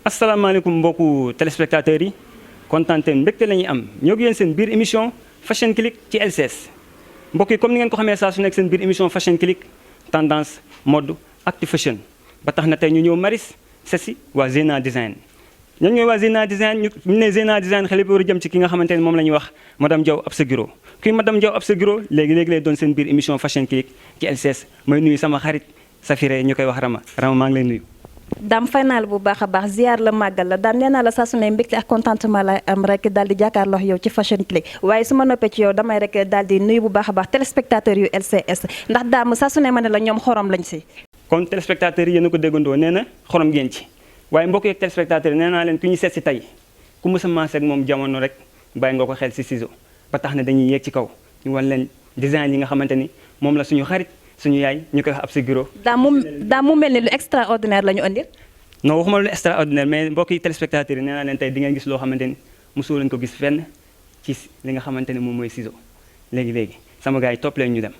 asalaamaaleykum mbokku téléspectateurs yi kontaante mbégte la ñuy am ñoo ngi yéen seen biir émission Fashion Click ci LCS mbokk yi comme ni ngeen ko xamee saa su nekk seen biir émission Fashion Click tendance mode actu fashion ba tax na tey ñu ñëw Maris sesi waa Zeyna Design ñooñu ñooy waa Zeyna Design ñu ne Zeyna Design xale bi war a jëm ci ki nga xamante ne moom la ñuy wax madame Diaw Absa Guiro kuy madame Diaw Absa Guiro léegi lay doon seen biir émission Fashion Click ci LCS may nuyu sama xarit Safiré ñu koy wax Rama maa ngi lay nuyu. daam fay naa la bu baax a baax ziar la màggal la daam nee naa la saa su ne mbégte ak contentement la am rek daal di jàkkaarloo yow ci Fashion Click waaye su ma noppee ci yow damay rek daal di nuyu bu baax a baax téléspectateurs yu LCS ndax daam saa su ne ma ne la ñoom xorom lañ si. kon téléspectateurs yi yéen a ko déggandoo nee na xorom ngeen ci waaye mbokk yeeg téléspectateurs yi nee naa leen ku ñu seet si tey ku mës a maase ak moom jamono rek bàyyi nga ko xel si ciseau ba tax na dañuy yéeg ci kaw ñu wan leen design yi nga xamante ni moom la suñu xarit suñu yaay ñu koy wax Absa Guiro. daam mu mel ni lu extraordinaire la ñu andil. non waxuma lu extraordinaire mais mbokki téléspectateurs yi nee naa leen tey di ngeen gis loo xamante ni mosoo lañ ko gis fenn ci li nga xamante ni moom mooy ciseau léegi sama gars yi topp leen ñu dem.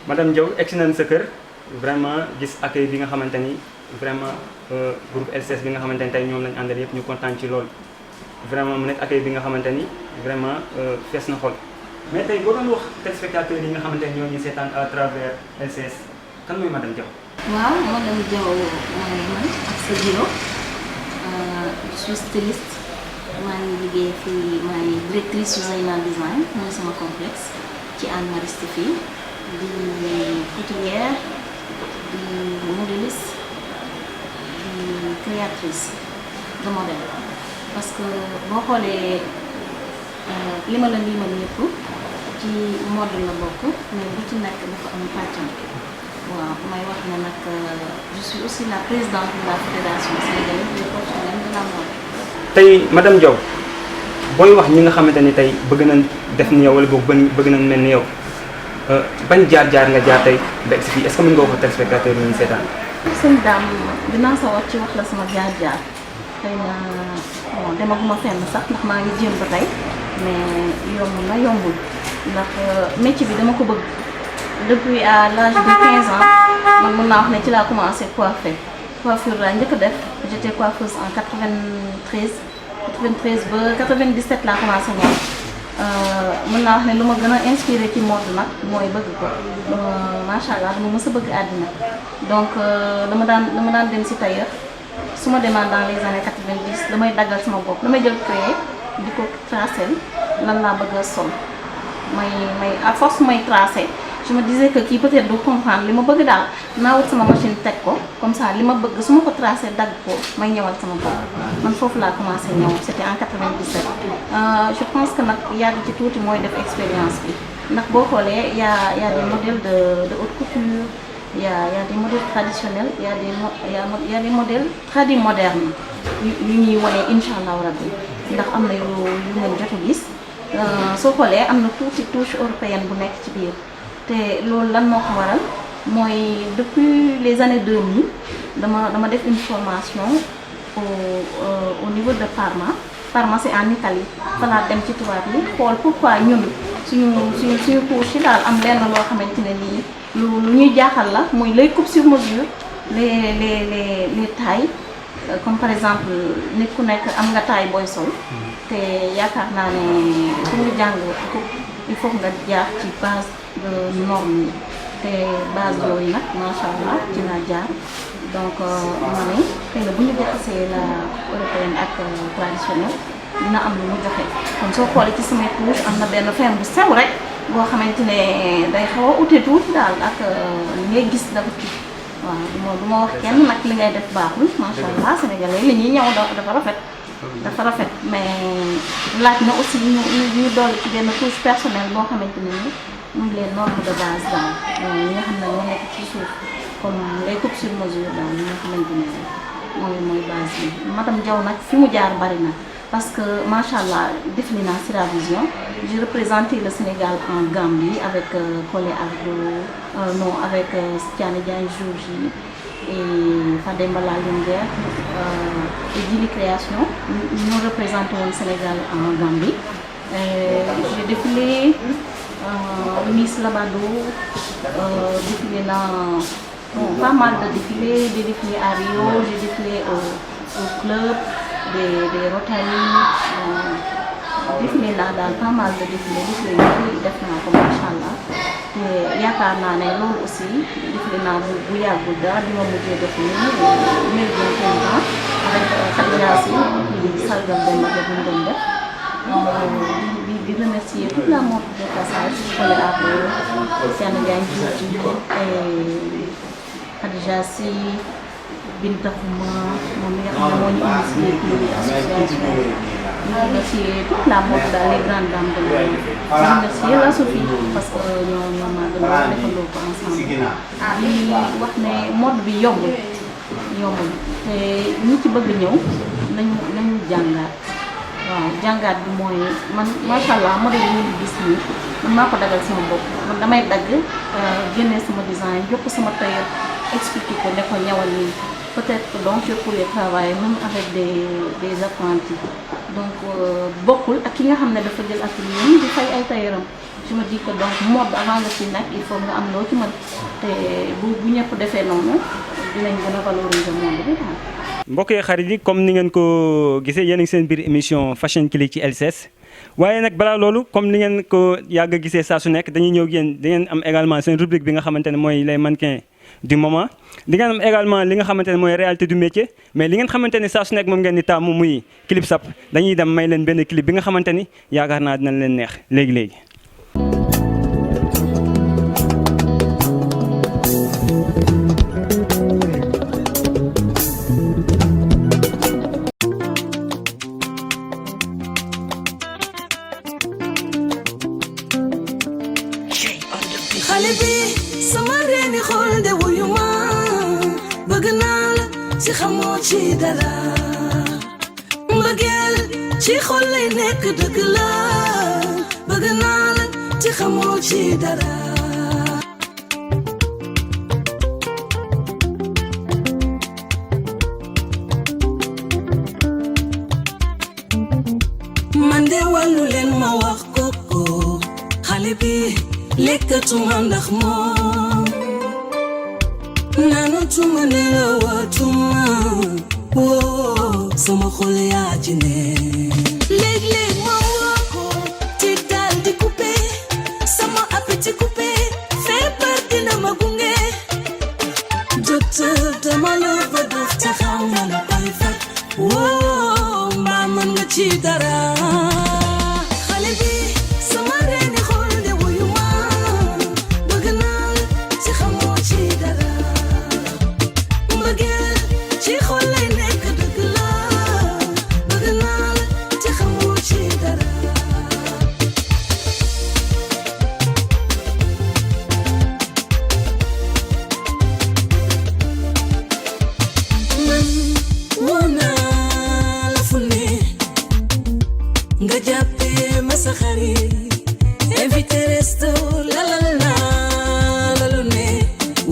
madame Diaw egsi nañ sa kër vraiment gis accueil bi nga xamante ni vraiment groupe LCS bi nga xamante ni tey ñoom lañ àndal yëpp ñu kontaan ci loolu vraiment mu nekk accueil bi nga xamante ni vraiment fees na xol mais tey boo doon wax téléspectateurs yi nga xamante ni ñoo ñu seetaan à travers LCS kan mooy madame Diaw. waaw madame Diaw mooy man Absa Guiro je suis styliste maa ngi liggéey fii maay directrice su Zeyna Design mooy sama complexe ci Hann Mariste fii di couturière di modéliste di créatrice de modèle parce que boo xoolee li ma la limal yëpp ci mode la bokk mais bu ci nekk dafa am pàccam waaw may wax ne nag je suis aussi la présidente de la fédération sénégalaise des professionnels de la mode. tey madame Diaw booy wax ñi nga xamante ni tey bëgg nañ def ni yow wala boog bëgg nañ mel ni yow bañ jaar-jaar nga jaar tey ba egsi fii est-ce que mën nga ko téléspectateur yi ñu seetaan. sëñ Dame dinaa sawar ci wax la sama jaar-jaar xëy na bon demaguma fenn sax ndax maa ngi jéem ba tey mais yomb na yombul ndax métier bi dama ko bëgg depuis à l'âge de 15 ans man mën naa wax ne ci laa commencé coiffure laa njëkk a def j'étais coiffeuse en 93 ba 97 laa commencé ñëw mën naa wax ne lu ma gën a inspiré ci mode nag mooy bëgg ko macha allah dama mës a bëgg àddina donc dama daan dem si tailleur su ma demee dans les années 90 damay daggal sama bopp damay jël crayon di ko tracé lan laa bëgg a sol may à force may tracé je me disais que kii peut-être du comprendre li ma bëgg daal naa wut sama machine teg ko comme ça li ma bëgg su ma ko tracé dagg ko may ñëwal sama bopp man foofu laa commencé ñëw c'était en 97. Je pense que nag yàgg ci tuuti mooy def expérience bi ndax boo xoolee y a des modèles de haute couture y a des modèles traditionnels y a des modèles tradi modernes yu ñuy wane incha allahu rabbi ndax am na yu ngeen jot a gis soo xoolee am na tuuti touche européenne bu nekk ci biir. te loolu lan moo ko waral mooy depuis les années 2000 dama def une formation au niveau de Parma c'est en Italie fa laa dem ci tubaab yi xool pourquoi ñun suñu couche yi daal am lenn loo xamante ne nii lu ñuy jaaxal la muy les coupes sur mesure les tailles comme par exemple nit ku nekk am nga taille booy sol te yaakaar naa ne pour nga jàng coupe il faut nga jaar ci base de norme yi te base yooyu nag macha allah ci laa jaar donc ma ne xëy na bu ñu bokkasee la européenne ak traditionnelle dina am lu mu joxe kon soo xoolee ci samay touche am na benn fin bu sew rek boo xamante ne day xaw a ute tuuti daal ak li ngay gis d'habitude waaw du ma wax kenn nag li ngay def baaxul macha allah sénégalais li ñuy ñëw dafa rafet mais laaj na aussi ñu dolli ci benn touche personnelle boo xamante ne ni muy les normes de base daal ñi nga xam ne moo nekk ci suuf comme les coupes sur mesure daal ñi nga xamante ne mooy base bi. madame Diaw nag fi mu jaar bari na parce que macha allah def li naa Sira Vision j'ai représenté le Sénégal en Gambie avec Collé Ardo avec Tiane Diagne Jourgi et Fademba La Linguère et Djili Création ñu représenté woon Sénégal en Gambie. J'ai défilé Miss Labado, défilé pas mal de défilés, des défilés à Rio, j'ai défilé au club des Rotary, défilé là daal pas mal de défilés yooyu def naa ko macha allah te yaakaar naa ne loolu aussi défilé naa bu yàggul dara bi ma mujjee def nii Méridien Printemps avec Khadija Sy di sargal benn bu ñu doon def. di remercier toute la mode de passage Collé Ardo, Tiane Diagne Jourgi et Khadija Sy, Binta Khouma moom mi nga xam ne moo ñu initié ci association di remercier toute la mode daal les grandes dames de la remercier la Sophie parce que ñoo ma gën a defandoo ko ensemble di wax ne mode bi yombul te ñi ci bëgg ñëw nañu jàngaat waaw jàngaat bi mooy man macha allah modèle yi ñu gis nii man maa ko dagal sama bopp man damay dagg génnee sama design jox ko sama tailleur expliqué ko ne ko ñawal nii peut-être que donc je pourrais travailler même avec des apprentis donc bokkul ak ki nga xam ne dafa jël atelier di fay ay tailleuram je me dis que donc mode avant nga ci nag il faut nga am loo ci mën te bu ñëpp defee noonu dinañ gën a valoriser monde bi daal. mbokk yi xarit yi comme ni ngeen ko gisee yéen a ngi seen biir émission Fashion Click ci LCS waaye nag balaa loolu comme ni ngeen ko yàgg a gisee saa su nekk dañuy ñëw yéen da ngeen am également seen rubrique bi nga xamante ne mooy les mannequins du moment di ngeen am également li nga xamante ne mooy réalité du métier mais li ngeen xamante ne saa su nekk moom ngeen di taamu muy clip sap dañuy dem may leen benn clip bi nga xamante ni yaakaar naa dinañ leen neex léegi-léegi. xale bi sama reeni xool de wuyu ma bëgg naa la ci xamoo ci dara mbëggeel ci xol lay nekk dëgg la bëgg naa la ci xamoo ci dara man de wàllu leen ma wax koko xale bi lekkatuma ndax moom naanatuma nelawatuma woo sama xol yaa ci ne léeg-léeg ma woo ko ci daal di coupé sama appétit coupé feebar dina ma gunge docteur dama la ba def te xam nga la koy faj woo mbaa mën nga ci dara xale bi sama reeni xool de wuyu ma bëgg naa la ci xamoo ci dara mbëggeel ci xol lay nekk dëgg la bëgg naa la ci xamoo ci dara man woo naa la fu ne nga jàppee ma sa xarit invité resto la lu ne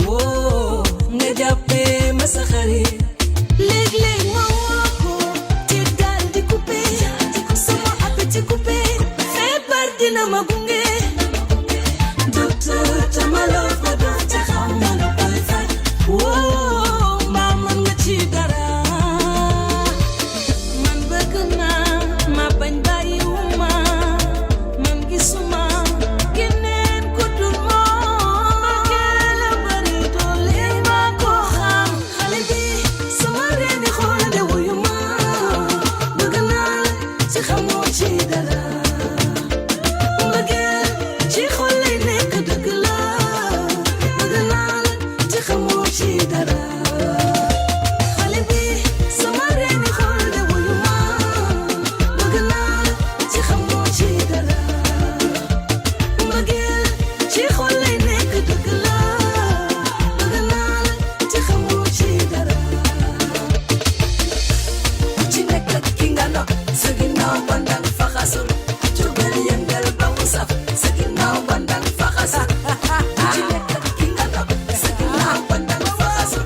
woo nga jàppee ma sa xarit léeg-léeg ma woo ko ci daal di coupé sama appétit coupé feebar dina ma gunge docteur tama la fa doon te xam nga la koy faj woo mbaa mën nga ci dara man bëgg naa ma bañ bàyyiwuma man gisuma keneen ku dul moom bëggee la bari doole ma ko xam xale bi sama reeni xool de wuyu ma bëgg naa la ci xamoo ci dara mbëggeel ci xol lay nekk dëgg la bëgg naa la ci xamoo ci dara xale bi sama reeni xool de wuyu ma bëgg naa la ci xamoo ci dara mbëggeel ci xol lay nekk dëgg la bëgg naa la ci xamoo ci dara ci nekk ak ki nga nopp sa ginnaaw bandang faxasul jógal yëngal ba mu saf sa ginnaaw bandang faxasul ci nekk ak ki nga nopp sa ginnaaw bandang faxasul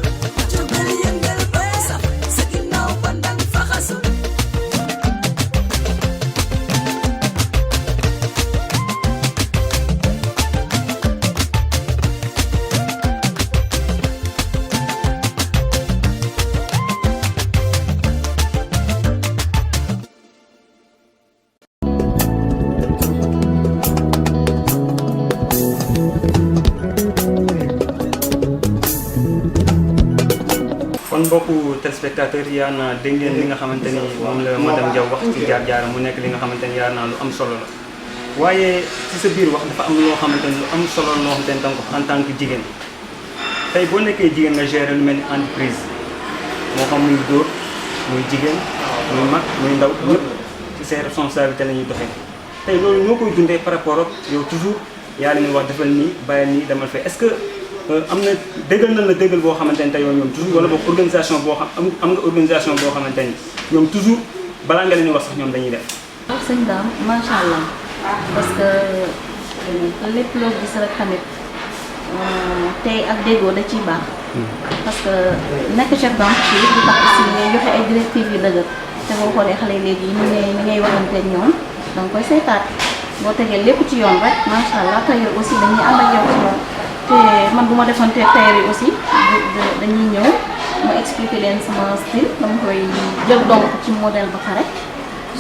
jógal yëngal ba mu saf sa ginnaaw bandang faxasul kon mbokku téléspectateurs yi yaa naa dégg ngeen li nga xamante ni moom la madame Diaw wax ci jaar-jaaram mu nekk li nga xamante ni yaa naa lu am solo la waaye ci sa biir wax dafa am loo xamante ni lu am solo loo xamante ni danga ko en tant que jigéen tey boo nekkee jigéen nga gérer lu mel ni entreprise moo xam muy góor muy jigéen muy mag muy ndaw ñëpp ci seen responsabilité la ñuy doxee tey loolu ñoo koy dundee par rapport ak yow toujours yaa leen wax defal nii bàyyil nii demal fee est-ce que am na déggal na la déggal boo xamante ni tey yow ñoom toujours wala boog organisation boo xam am nga organisation boo xamante ni ñoom toujours balaa nga leen di wax sax ñoom dañuy def. sëñ Dame macha allah parce que lépp loo gis rek tamit tey ak déggoo da ciy baax. parce que nekk chef d'entreprise du tax aussi ngay joxe ay directives yu dëgër te boo xoolee xale léegi ni ngay waxanteeg ñoom da nga koy saytaat boo tegee lépp ci yoon rek macha allah tailleur aussi dañuy ànd ak yow ci yoon te man bu ma defanteeg tailleur yi aussi dañuy ñëw ma expliquer leen sama style dama koy jël donc ci modèle ba pare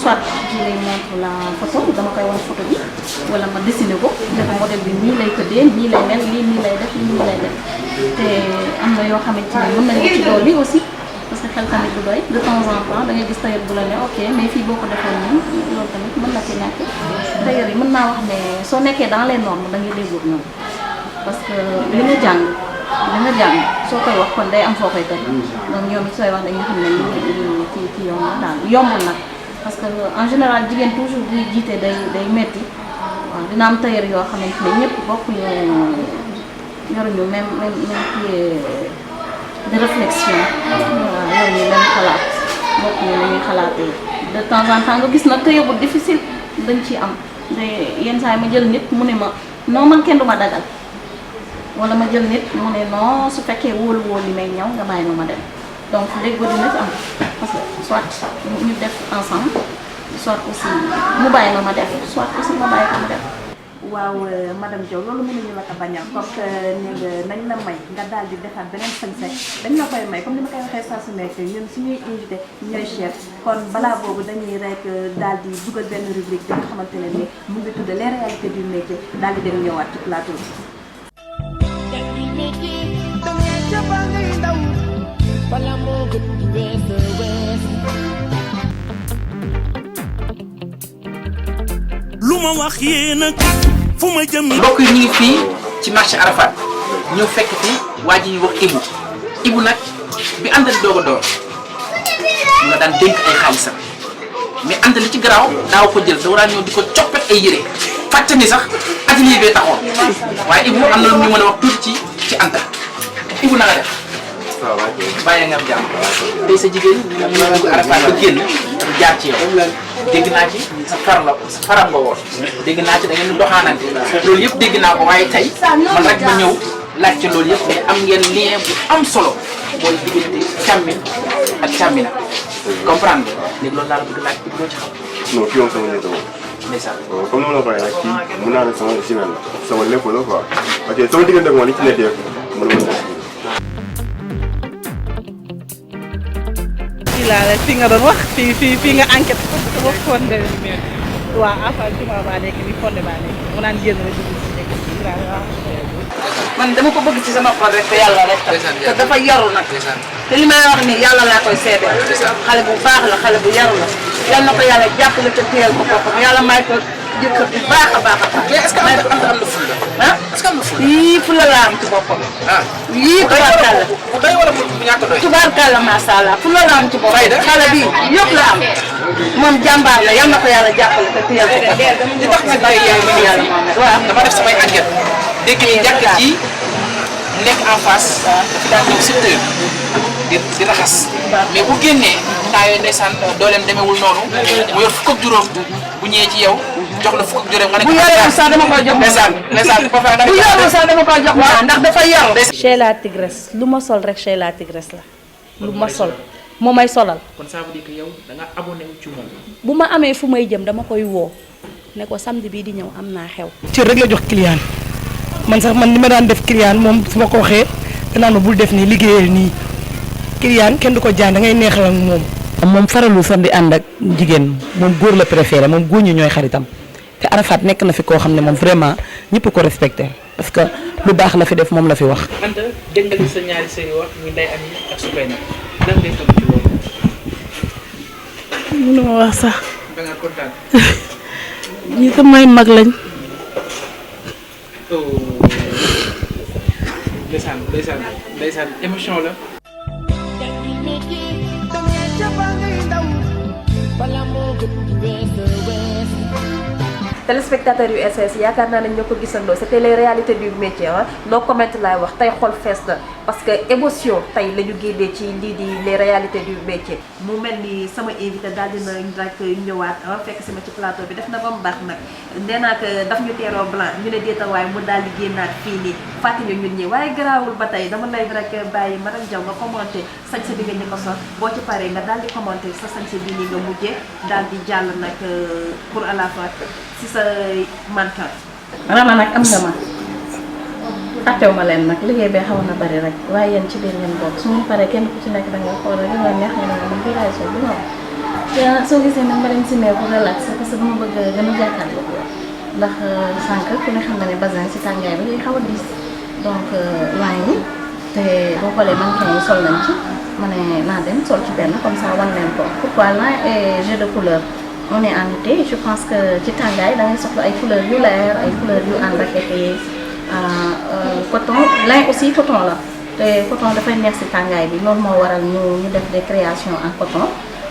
soit je les montre la photo dama koy wan photo bi wala ma dessiné ko ne ko modèle bi nii lay tëddee nii lay mel lii nii lay def lii nii lay def te am na yoo xamante ne mën nañu ci dolli aussi parce que xel tamit du doy de temps en temps da ngay gis tailleur bu la ne ok mais fii boo ko defoon nii loolu tamit mën na ci nekk tailleur yi mën naa wax ne soo nekkee dans les normes da ngay déggoog ñoom parce que li nga jàng soo koy wax kon day am foo koy teg donc ñoom it sooy wax dañuy xam ne lii ci yoon la daal yombul nag parce que en général jigéen toujours buy jiite day metti waaw dina am tailleur yoo xamante ne ñëpp bokkuñu yoruñu même pied de réflexion waaw yoruñu même xalaat bokkuñu ni ñuy xalaatee de temps en temps nga gis nag tailleur bu difficile dañ ciy am de yenn saa yi ma jël nit mu ne ma non man kenn du ma dagal wala ma jël nit mu ne non su fekkee wóolu li may ñëw nga bàyyi ma dem donc déggoo dina ci am parce que soit ñu def ensemble soit aussi mu bàyyi ma def soit aussi ma bàyyi ko mu def. waaw madame Diaw loolu mënuñu la ko bañal comme que nee nga nañ la may nga daal di defaat beneen sañ-sañ dañ la koy may comme ni ma koy waxee saa su nekk ñun suñuy invité ñooy chef kon balaa boobu dañuy rek daal di dugal benn rubrique bi nga xamante ne ni mu ngi tudd les réalités du métier daal di dem ñëwaat ci plateau bi. lu ma wax yéen ak fu ma jëm. mbokk yi ñu ngi fii ci marché Arafat ñëw fekk fi waa ji wax Ibou nag bi ànd di doog a door mu nga daan dénk ay xaalisam mais ànd li ci garaaw daaw ko jël da war a ñëw di ko coppet ay yére fàtte ni sax atelier bee taxoon waaye Ibou am na lu ñu mën a wax tuuti ci Anta Ibou na nga def. waaw bàyyi nga am jàmm tey sa jigéen ñu dugg Arafat ba génn dafa jaar ci yow dégg naa ci sa faram nga woon dégg naa ci da ngeen di doxaanante loolu yëpp dégg naa ko waaye tey man rek ma ñëw laaj ci loolu yëpp mais am ngeen lien bu am solo mooy diggante càmmin ak càmmina comprendre nga léegi loolu laa la bëgg laaj bi loo ci xam. non kii moom sama nit la moom. ndeysaan comme ni ma la ko waxee nag kii mun naa ne sama simel la sama lépp la quoi parce que sama diggante ak moom li ci nekk yëpp mën na ma fi nga doon wax fii nga enquête ko fondé waaw affaire juma baa nekk ni fondé baa nekk mu naan génn la dugg ci nekk man dama ko bëgg ci sama xol rek te yàlla rek te dafa yaru nag te li may wax ni yàlla laa koy seede xale bu baax la xale bu yaru la yal na ko yàlla jàppale te téyel ko boppam yàlla may ko jëkkër bu baax a baax a baax. mais est-ce que am na fulla ah est-ce que am na fulla yii fulla laa am ci boppam yii tubaarkàlla bu doy wala bu ñàkk doy tubaarkàlla macha allah fulla laa am ci boppam xale bi yëpp la am moom jàmbaar la yal na ko yàlla jàppale te téyel ko boppam li tax nga day yàlla waaw dama def samay enquête dégg ni jàkk ji nekk en face dafa daan ñëw secteur di raxas mais bu génnee temps yooyu ndeysaan dooleem demewul noonu mu yor fukk ak juróom bu ñëwee ci yow jox la fukk ak juróom nga ne bu yorul sax dama koy jox ndeysaan bu yorul sax dama koy jox ndax dafa yaru chez la tigresse lu ma sol rek chez la tigresse la lu ma sol moo may solal kon ça veut dire que yow da nga abonné wu ci moom bu ma amee fu may jëm dama koy woo ne ko samedi bii di ñëw am naa xew cër rek la jox client man sax man ni ma daan def client moom su ma ko waxee danaan ma bul def nii liggéeyal nii client kenn du ko jaan da ngay neexal ak moom. moom faralul sax di ànd ak jigéen moom góor la préféré moom góor ñi ñooy xaritam te Arafat nekk na fi koo xam ne moom vraiment ñëpp ko respecté parce que lu baax la fi def moom la fi wax. Anta dégg nga li sa ñaari sëy wax muy Ndeye Amy ak Soukeyna lan ngay toog ci loolu. mënuma wax sax. da nga kontaan. ñi samay mag lañ. ndeysaan émission la. téléspectateurs yu SOS yaakaar naa ne ñoo ko gisandoo c'était les réalités du métier ah no comment laay wax tey xol fees na parce que émotion tey la ñu génnee ci lii di les réalités du métier. mu mel ni sama invité daal dina rek ñëwaat fekk si ma ci plateau bi def na ba mu baax nag nee naa que daf ñu teeroo blanc ñu ne déeta waaye mu daal di génnaat fii nii fàttali ñu ñun ñi waaye garaawul ba tey dama lay rek bàyyi madame Diaw nga commenté sañse bi nga ñu ko sol boo ci paree nga daal di commenté sa sañse bi nii nga mujjee daal di jàll nag pour à la fois si sa mantan. Rama nag am nga ma fàttewu ma leen nag liggéey bee xaw na bari rek waaye yéen ci biir ngeen bokk su ñu paree kenn ku ci nekk da nga xool rek li nga neex nga ne man bii laay sol bi ma soo gisee nag ma dem si pour relax parce que dama bëgg gën a jàkkaarloo ndax sànq ku ne xam na ne basin si tàngaay bi day xaw a diis donc line yi te boo xoolee mannequin yi sol nañ ci ma ne naa dem sol ci benn comme ça wan leen ko pourquoi line et jeu de couleur on est en été je pense que ci tàngaay da ngay soxla ay couleurs yu leer ay couleurs yu ànd ak été coton lin aussi coton la te coton dafay neex si tàngaay bi loolu moo waral ñu def des créations en coton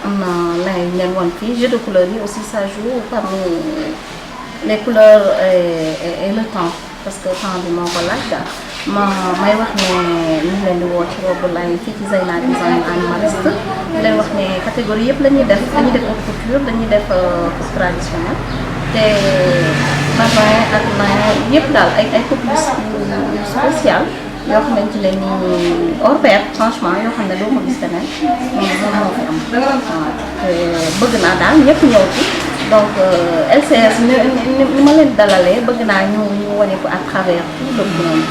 am na lin yu leen won fii jeu de couleurs yi aussi ça joue parmi les couleurs et le temps parce que temps bi moo ko laaj daal may wax ne ñu ngi leen di woo ci robe lin fii ci Zeyna Design and Mariste ñu leen wax ne catégorie yëpp la ñuy def dañuy def haute couture dañuy def coupe traditionnelle te basin ak lin yëpp daal ay coupe yu spécial yoo xamante ne nii hors pair franchement yoo xam ne doo ko gis feneen mais moom moo fi am bëgg naa daal ñëpp ñëw ci donc LCS ni ma leen dalalee bëgg naa ñu wane ko à travers tout le monde.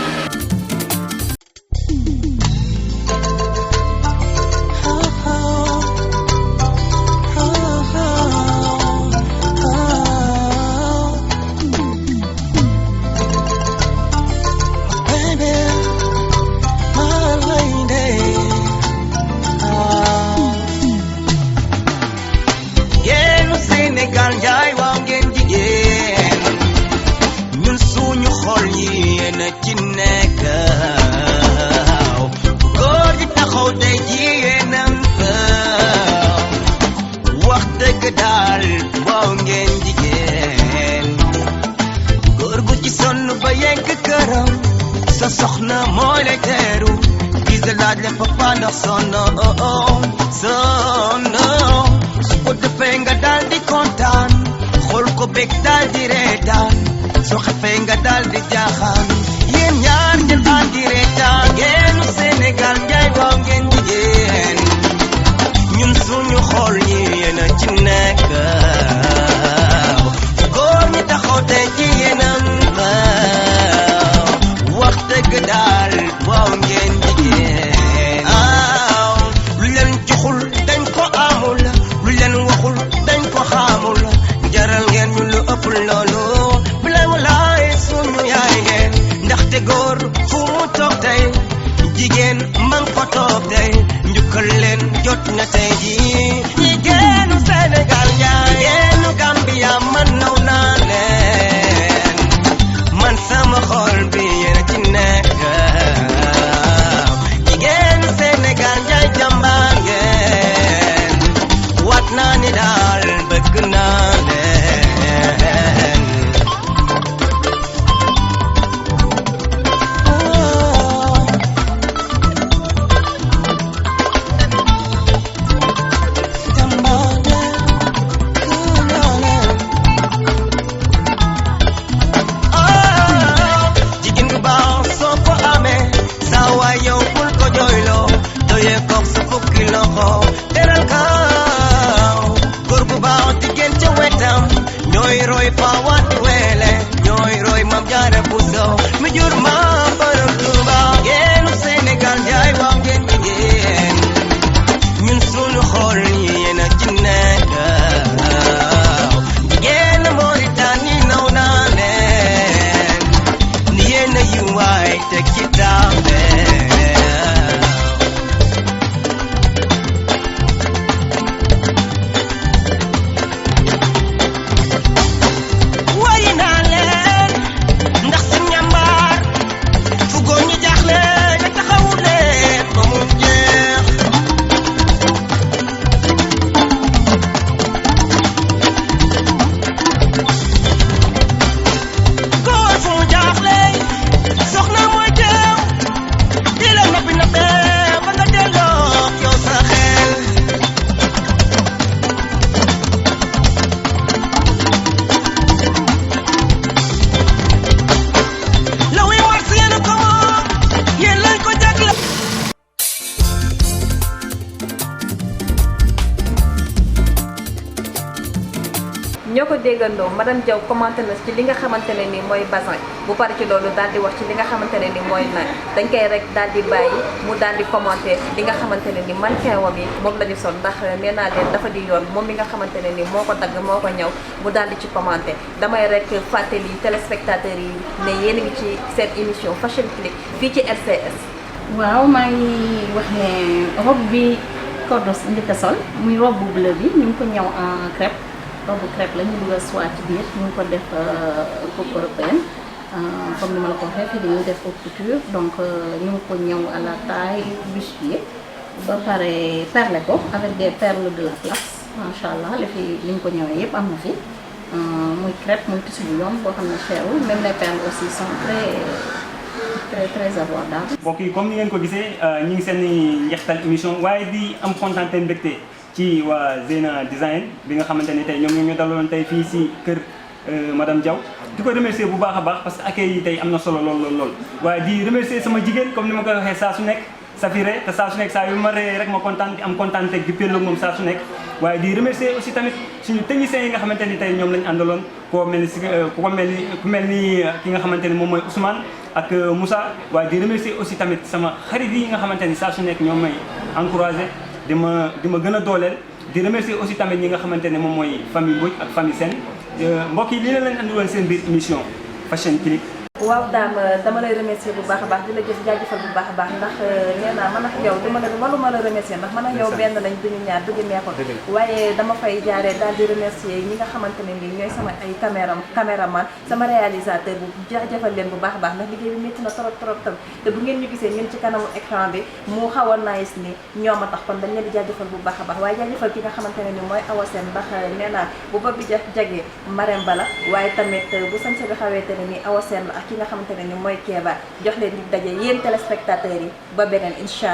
déggandoo madame Diaw commenté na ci li nga xamante ne ni mooy bassin bu pare ci loolu daal di wax ci li nga xamante ne ni mooy nag dañ koy rek daal di bàyyi mu daal di commenté li nga xamante ne ni mannequin wam yi moom la ñu sol ndax nee naa leen dafa di yoon moom mi nga xamante ne ni moo ko dagg moo ko ñëw mu daal di ci commenté damay rek fàttali téléspectateurs yi ne yéen a ngi ci seen émission Fashion Click fii ci LCS. waaw maa ngi wax ne robe bi Kordos njëkk a sol muy robe bu bleu bi ñu ngi ko ñëw en crêpe robe crêpe la ñu dugal soie ci biir ñu ngi ko def coupe européenne comme ni ma la ko waxee fii dañuy def haute couture donc ñu ngi ko ñëw à la taille bustier ba pare perlé ko avec des perles de la place macha allah li fi li ñu ko ñëwee yëpp am na fi muy crêpe muy tissu bu yomb boo xam ne cherul même les perles aussi sont très abordables. mbokk yi comme ni ngeen ko gisee ñu ngi seen njeextal émission waaye di am kontaan te mbégte ci waa Zeyna Design bi nga xamante ni tey ñoom ñoo ñu daloon tey fii si kër madame Diaw di ko remercier bu baax a baax parce que accueil yi tey am na solo lool waaye di remercier sama jigéen comme ni ma koy waxee saa su nekk Safiré te saa su nekk saa yu ma ree rek ma kontaan di am kontaan teg di pelloog moom saa su nekk waaye di remercier aussi tamit suñu techniciens yi nga xamante ni tey ñoom lañu àndaloon ku mel ni ki nga xamante ni moom mooy Ousmane ak Moussa waaye di remercier aussi tamit sama xarit yi nga xamante ni saa su nekk ñoom may encouragé di ma gën a dooleel di remercier aussi tamit ñi nga xamante ne moom mooy famille Mbodj ak famille Sène mbokk yi lii la leen andiwoon seen biir émission Fashion Click. waaw dama lay remercier bu baax a baax di la jaajëfal bu baax a baax ndax nee naa man ak yow dama la remercier ndax man ak yow benn lañ duñu ñaar duñu neexoon waaye dama fay jaaree daal di remercier ñi nga xamante ne nii ñooy sama ay caméraman sama réalisateur bu jaajëfal leen bu baax a baax ndax liggéey bi métti na trop te bu ngeen ñu gisee ñun ci kanamu écran bi mu xaw a nice ni ñoom a tax kon dañ leen di jaajëfal bu baax a baax waaye jaajëfal ki nga xamante ne ni mooy Awa Sène ndax nee naa bu bopp bi jagee Marème Bala waaye tamit bu sañse bi xawee ne ni Awa Sène la ki nga xamante ne ni mooy Kéba jox leen di daje yéen téléspectateurs yi ba beneen incha allah